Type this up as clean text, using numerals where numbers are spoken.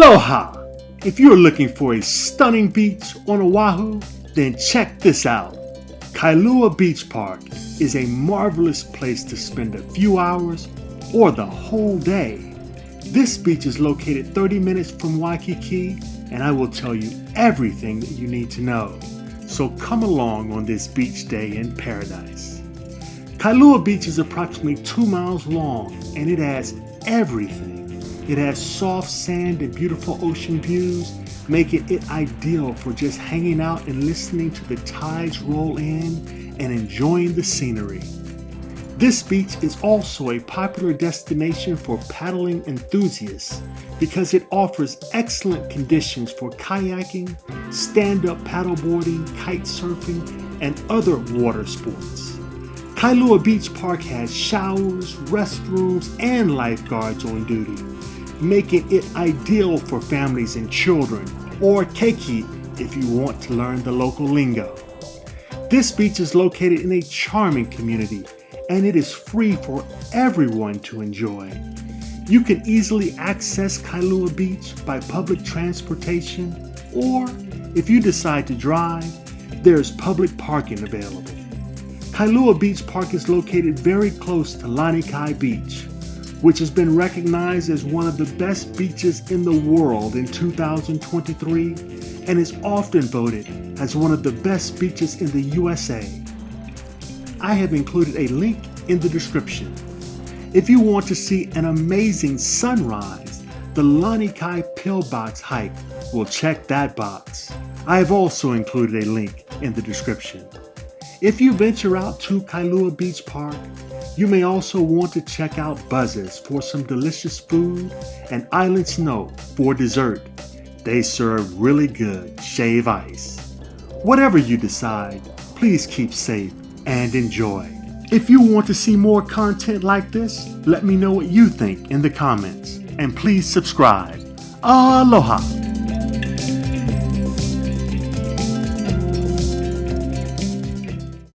Aloha! If you're looking for a stunning beach on Oahu, then check this out. Kailua Beach Park is a marvelous place to spend a few hours or the whole day. This beach is located 30 minutes from Waikiki, and I will tell you everything that you need to know. So come along on this beach day in paradise. Kailua Beach is approximately 2 miles long, and it has everything. It has soft sand and beautiful ocean views, making it ideal for just hanging out and listening to the tides roll in and enjoying the scenery. This beach is also a popular destination for paddling enthusiasts because it offers excellent conditions for kayaking, stand-up paddleboarding, kitesurfing, and other water sports. Kailua Beach Park has showers, restrooms, and lifeguards on duty, making it ideal for families and children, or keiki if you want to learn the local lingo. This beach is located in a charming community, and it is free for everyone to enjoy. You can easily access Kailua Beach by public transportation, or if you decide to drive, there's public parking available. Kailua Beach Park is located very close to Kailua Beach, which has been recognized as one of the best beaches in the world in 2023 and is often voted as one of the best beaches in the USA. I have included a link in the description. If you want to see an amazing sunrise, the Lanikai Pillbox hike will check that box. I have also included a link in the description. If you venture out to Kailua Beach Park, you may also want to check out Buzz's for some delicious food and Island Snow for dessert. They serve really good shave ice. Whatever you decide, please keep safe and enjoy. If you want to see more content like this, let me know what you think in the comments, and please subscribe. Aloha!